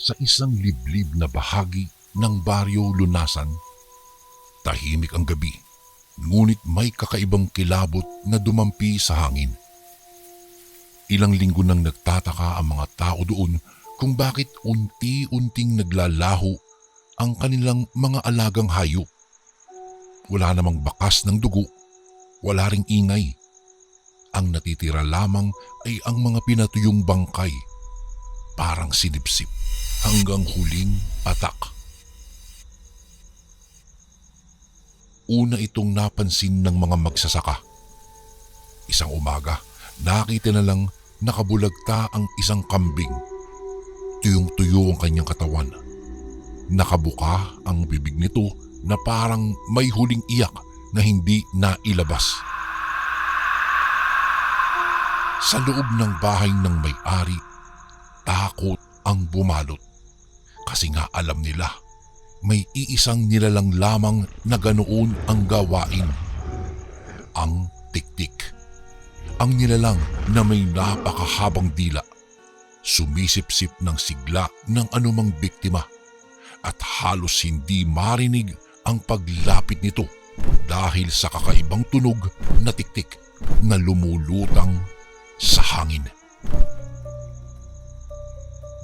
sa isang liblib na bahagi ng baryo Lunasan. Tahimik ang gabi, ngunit may kakaibang kilabot na dumampi sa hangin. Ilang linggo nang nagtataka ang mga tao doon kung bakit unti-unting naglalaho ang kanilang mga alagang hayop. Wala namang bakas ng dugo, wala ring ingay. Ang natitira lamang ay ang mga pinatuyong bangkay, parang sinipsip, hanggang huling patak. Una itong napansin ng mga magsasaka. Isang umaga, nakita na lang nakabulagta ang isang kambing. Tuyong-tuyo ang kanyang katawan. Nakabuka ang bibig nito na parang may huling iyak na hindi nailabas. Sa loob ng bahay ng may-ari, takot ang bumalot. Kasi nga alam nila, may iisang nilalang lamang na ganoon ang gawain. Ang tiktik. Ang nilalang na may napakahabang dila. Sumisipsip ng sigla ng anumang biktima at halos hindi marinig ang paglapit nito dahil sa kakaibang tunog na tiktik na lumulutang sa hangin.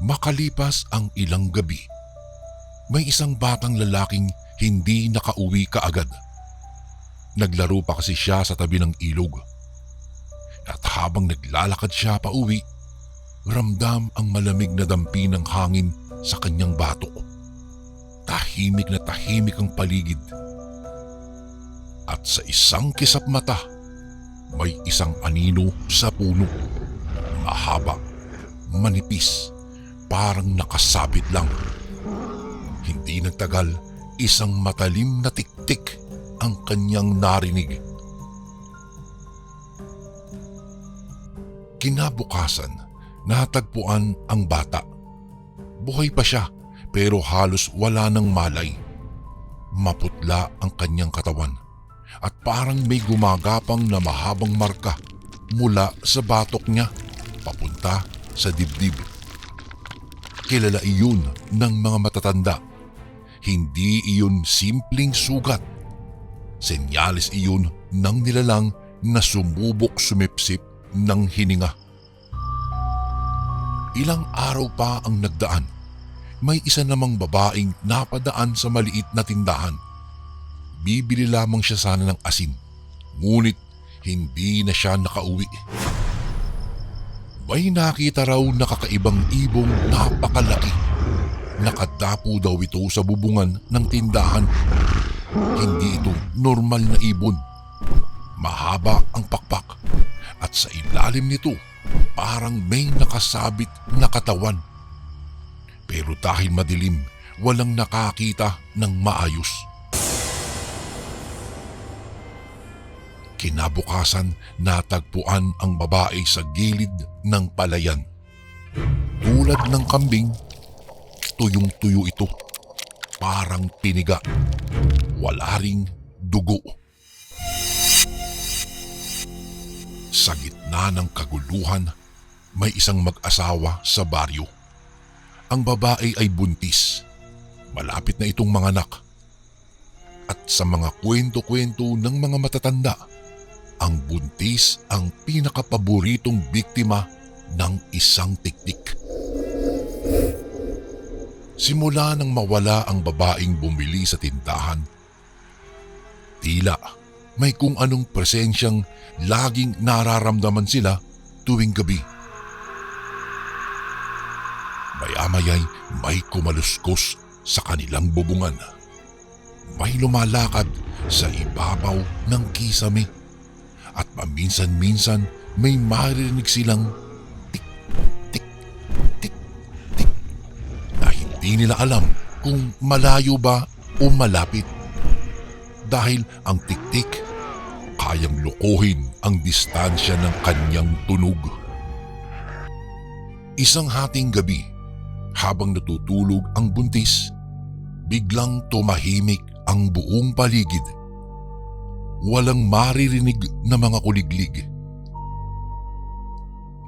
Makalipas ang ilang gabi, may isang batang lalaking hindi nakauwi kaagad. Naglaro pa kasi siya sa tabi ng ilog. At habang naglalakad siya pa uwi, ramdam ang malamig na dampi ng hangin sa kanyang batok. Tahimik na tahimik ang paligid. At sa isang kisap mata, may isang anino sa puno. Mahaba, manipis, parang nakasabit lang. Hindi nagtagal, isang matalim na tiktik ang kanyang narinig. Kinabukasan, natagpuan ang bata. Buhay pa siya pero halos wala ng malay. Maputla ang kanyang katawan at parang may gumagapang na mahabang marka mula sa batok niya papunta sa dibdib. Kilala iyon ng mga matatanda. Hindi iyon simpleng sugat. Senyales iyon ng nilalang na sumubok sumipsip ng hininga. Ilang araw pa ang nagdaan. May isa namang babaeng napadaan sa maliit na tindahan. Bibili lamang siya sana ng asin, ngunit hindi na siya nakauwi. May nakita raw na kakaibang ibong napakalaki. Nakatapo daw ito sa bubungan ng tindahan. Hindi ito normal na ibon. Mahaba ang pakpak at sa ilalim nito parang may nakasabit na katawan. Pero dahil madilim, walang nakakita ng maayos. Kinabukasan, natagpuan ang babae sa gilid ng palayan. Tulad ng kambing, tuyong-tuyo ito. Parang piniga. Wala ring dugo. Sa gitna ng kaguluhan, may isang mag-asawa sa baryo. Ang babae ay buntis. Malapit na itong manganak. At sa mga kwento-kwento ng mga matatanda, ang buntis ang pinakapaboritong biktima ng isang tiktik. Simula nang mawala ang babaeng bumili sa tindahan, tila may kung anong presensyang laging nararamdaman sila tuwing gabi. Maya-maya'y may kumaluskos sa kanilang bubungan. May lumalakad sa ibabaw ng kisame at paminsan-minsan may maririnig silang tik, tik, tik, tik na hindi nila alam kung malayo ba o malapit. Dahil ang tik-tik kayang lukuhin ang distansya ng kanyang tunog. Isang hating gabi, habang natutulog ang buntis, biglang tumahimik ang buong paligid. Walang maririnig na mga kuliglig.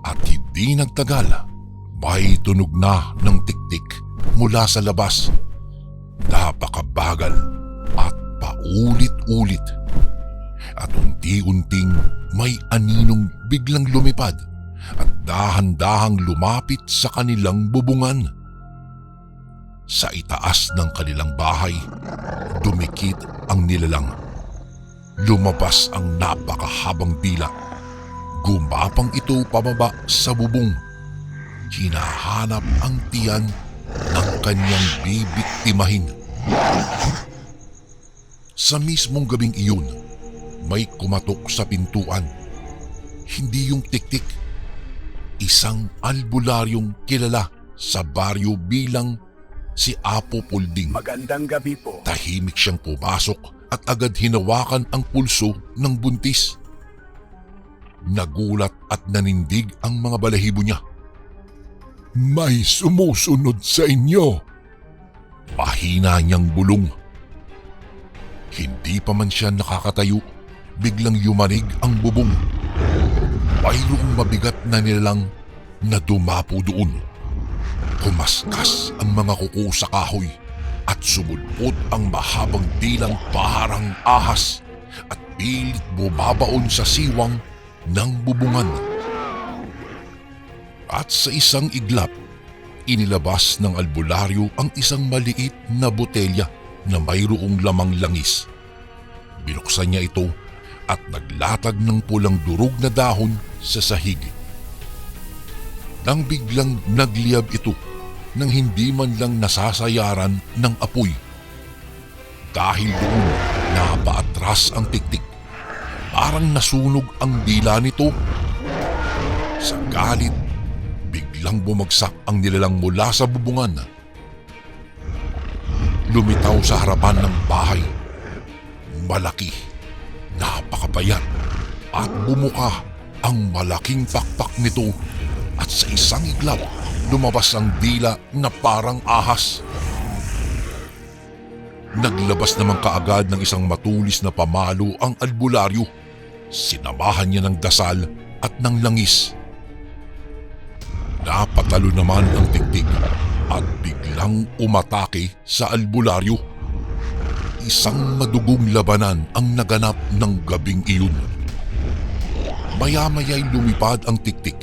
At hindi nagtagal, may tunog na ng tiktik mula sa labas. Napakabagal at paulit-ulit. At unti-unting may aninong biglang lumipad at dahan-dahang lumapit sa kanilang bubungan. Sa itaas ng kanilang bahay, dumikit ang nilalang. Lumabas ang napakahabang dila. Gumapang ito pababa sa bubong. Hinahanap ang tiyan ng kanyang bibiktimahin. Sa mismong gabing iyon, may kumatok sa pintuan. Hindi yung tiktik. Isang albularyong kilala sa baryo bilang si Apo Pulding. Magandang gabi po. Tahimik siyang pumasok at agad hinawakan ang pulso ng buntis. Nagulat at nanindig ang mga balahibo niya. May sumusunod sa inyo. Pahina niyang bulong. Hindi pa man siya nakakatayo, biglang yumanig ang bubong. Mayroong mabigat na nilalang na dumapo doon. Kumaskas ang mga kuko sa kahoy at sumulpot ang mahabang dilang parang ahas at pilit bumabaon sa siwang ng bubungan. At sa isang iglap, inilabas ng albularyo ang isang maliit na botelya na mayroong lamang langis. Binuksan niya ito at naglatag ng pulang durog na dahon sa sahig. Nang biglang nagliyab ito nang hindi man lang nasasayaran ng apoy. Dahil doon napaatras ang tiktik. Parang nasunog ang dila nito. Sa galit, biglang bumagsak ang nilalang mula sa bubungan. Lumitaw sa harapan ng bahay. Malaki, napakapayat at bumuka ang malaking pakpak nito at sa isang iglap lumabas ang dila na parang ahas. Naglabas naman kaagad ng isang matulis na pamalo ang albularyo. Sinamahan niya ng dasal at ng langis. Napatalo naman ang tiktik at biglang umatake sa albularyo. Isang madugong labanan ang naganap ng gabing iyon. Maya-maya'y lumipad ang tiktik.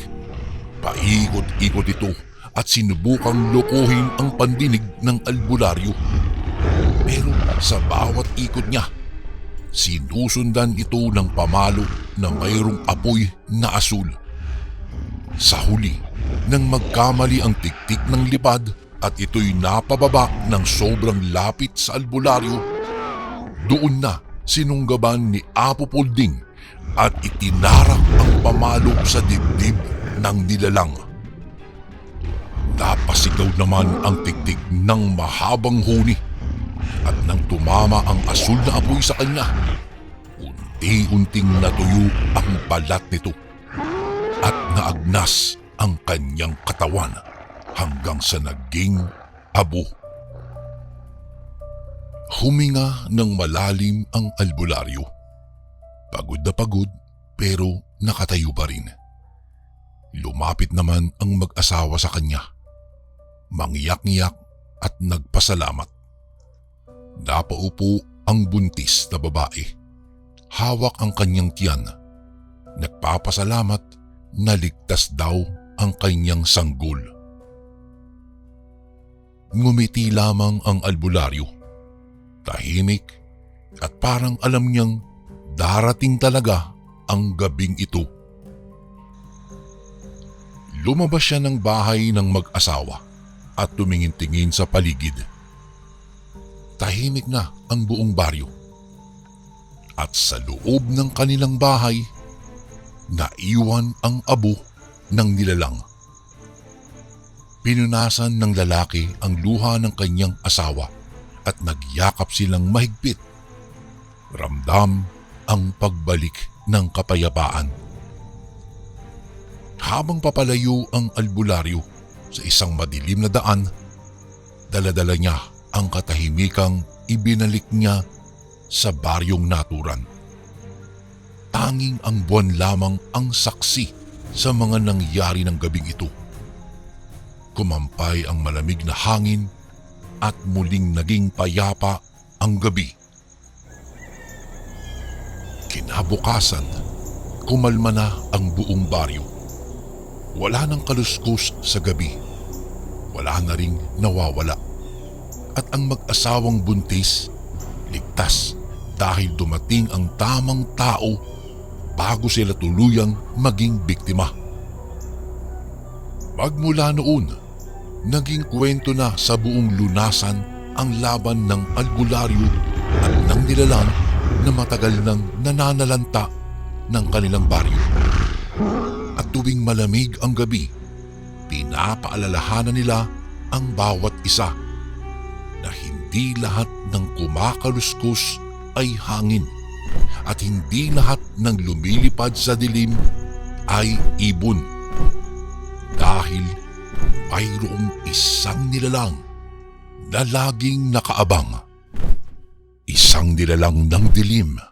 Paikot-ikot ito at sinubukang lokohin ang pandinig ng albularyo. Pero sa bawat ikot niya, sinusundan ito ng pamalo na mayroong apoy na asul. Sa huli, nang magkamali ang tiktik ng lipad at ito'y napababa ng sobrang lapit sa albularyo, doon na sinunggaban ni Apo Pulding at itinarak ang pamalo sa dibdib ng nilalang. Napasigaw naman ang tiktik ng mahabang huni at nang tumama ang asul na apoy sa kanya, unti-unting natuyo ang balat nito at naagnas ang kanyang katawan hanggang sa naging abo. Huminga ng malalim ang albularyo. Pagod na pagod pero nakatayo pa rin. Lumapit naman ang mag-asawa sa kanya. Mangyak-ngyak at nagpasalamat. Napaupo ang buntis na babae. Hawak ang kanyang tiyan. Nagpapasalamat na ligtas daw ang kanyang sanggol. Ngumiti lamang ang albularyo. Tahimik at parang alam niyang darating talaga ang gabing ito. Lumabas siya ng bahay ng mag-asawa at tumingin-tingin sa paligid. Tahimik na ang buong baryo. At sa loob ng kanilang bahay, naiwan ang abo ng nilalang. Pinunasan ng lalaki ang luha ng kanyang asawa at nagyakap silang mahigpit. Ramdam ang pagbalik ng kapayapaan. Habang papalayo ang albularyo sa isang madilim na daan, dala-dala niya ang katahimikang ibinalik niya sa baryong naturan. Tanging ang buwan lamang ang saksi sa mga nangyari ng gabing ito. kumampay ang malamig na hangin at muling naging payapa ang gabi. Kinabukasan, kumalma na ang buong baryo. Wala nang kaluskus sa gabi. Wala na ring nawawala. At ang mag-asawang buntis, ligtas dahil dumating ang tamang tao bago sila tuluyang maging biktima. Magmula noon, naging kwento na sa buong lunasan ang laban ng albularyo at ng nilalang na matagal nang nananalanta ng kanilang baryo. At tuwing malamig ang gabi, pinapaalalahanan nila ang bawat isa na hindi lahat ng kumakaluskus ay hangin at hindi lahat ng lumilipad sa dilim ay ibon. Dahil mayroong isang nilalang na laging nakaabang. Isang nilalang ng dilim